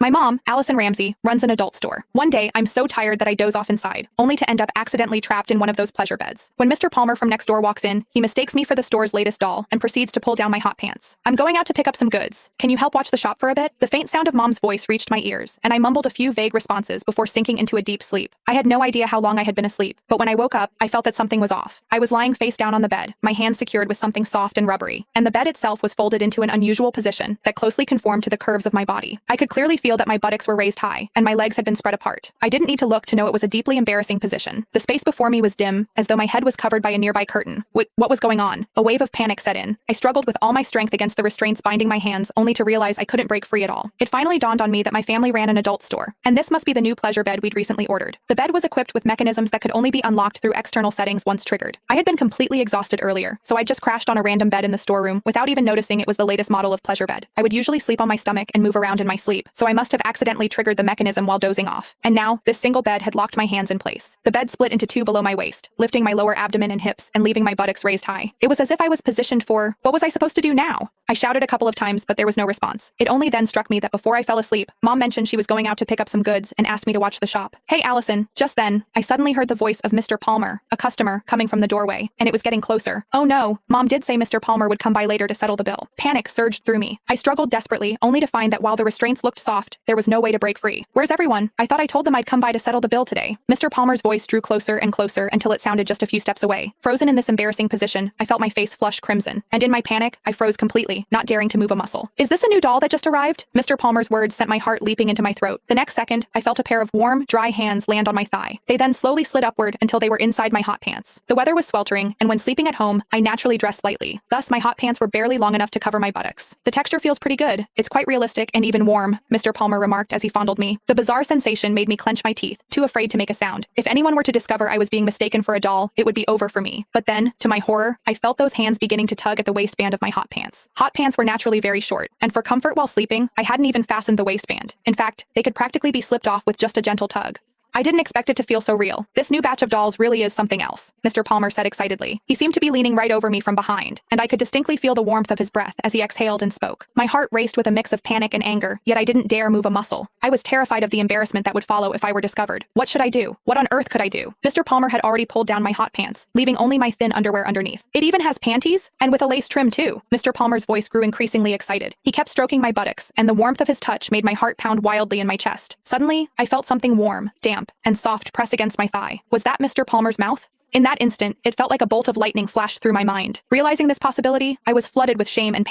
My mom, Allison Ramsey, runs an adult store. One day, I'm so tired that I doze off inside, only to end up accidentally trapped in one of those pleasure beds. When Mr. Palmer from next door walks in, he mistakes me for the store's latest doll and proceeds to pull down my hot pants. I'm going out to pick up some goods. Can you help watch the shop for a bit? The faint sound of Mom's voice reached my ears, and I mumbled a few vague responses before sinking into a deep sleep. I had no idea how long I had been asleep, but when I woke up, I felt that something was off. I was lying face down on the bed, my hands secured with something soft and rubbery, and the bed itself was folded into an unusual position that closely conformed to the curves of my body. I could clearly feel that my buttocks were raised high, and my legs had been spread apart. I didn't need to look to know it was a deeply embarrassing position. The space before me was dim, as though my head was covered by a nearby curtain. What was going on? A wave of panic set in. I struggled with all my strength against the restraints binding my hands, only to realize I couldn't break free at all. It finally dawned on me that my family ran an adult store, and this must be the new pleasure bed we'd recently ordered. The bed was equipped with mechanisms that could only be unlocked through external settings once triggered. I had been completely exhausted earlier, so I just crashed on a random bed in the storeroom without even noticing it was the latest model of pleasure bed. I would usually sleep on my stomach and move around in my sleep, so I must have accidentally triggered the mechanism while dozing off. And now, this single bed had locked my hands in place. The bed split into two below my waist, lifting my lower abdomen and hips and leaving my buttocks raised high. It was as if I was positioned for, what was I supposed to do now? I shouted a couple of times, but there was no response. It only then struck me that before I fell asleep, Mom mentioned she was going out to pick up some goods and asked me to watch the shop. Hey, Allison. Just then, I suddenly heard the voice of Mr. Palmer, a customer, coming from the doorway, and it was getting closer. Oh no, Mom did say Mr. Palmer would come by later to settle the bill. Panic surged through me. I struggled desperately, only to find that while the restraints looked soft, there was no way to break free. Where's everyone? I thought I told them I'd come by to settle the bill today. Mr. Palmer's voice drew closer and closer until it sounded just a few steps away. Frozen in this embarrassing position, I felt my face flush crimson, and in my panic, I froze completely, not daring to move a muscle. Is this a new doll that just arrived? Mr. Palmer's words sent my heart leaping into my throat. The next second, I felt a pair of warm, dry hands land on my thigh. They then slowly slid upward until they were inside my hot pants. The weather was sweltering, and when sleeping at home, I naturally dressed lightly. Thus, my hot pants were barely long enough to cover my buttocks. The texture feels pretty good. It's quite realistic and even warm, Mr. Palmer remarked as he fondled me. The bizarre sensation made me clench my teeth, too afraid to make a sound. If anyone were to discover I was being mistaken for a doll, it would be over for me. But then, to my horror, I felt those hands beginning to tug at the waistband of my hot pants. Hot pants were naturally very short, and for comfort while sleeping, I hadn't even fastened the waistband. In fact, they could practically be slipped off with just a gentle tug. I didn't expect it to feel so real. This new batch of dolls really is something else, Mr. Palmer said excitedly. He seemed to be leaning right over me from behind, and I could distinctly feel the warmth of his breath as he exhaled and spoke. My heart raced with a mix of panic and anger, yet I didn't dare move a muscle. I was terrified of the embarrassment that would follow if I were discovered. What should I do? What on earth could I do? Mr. Palmer had already pulled down my hot pants, leaving only my thin underwear underneath. It even has panties? And with a lace trim too. Mr. Palmer's voice grew increasingly excited. He kept stroking my buttocks, and the warmth of his touch made my heart pound wildly in my chest. Suddenly, I felt something warm, damp, and soft press against my thigh. Was that Mr. Palmer's mouth? In that instant, it felt like a bolt of lightning flashed through my mind. Realizing this possibility, I was flooded with shame and panic.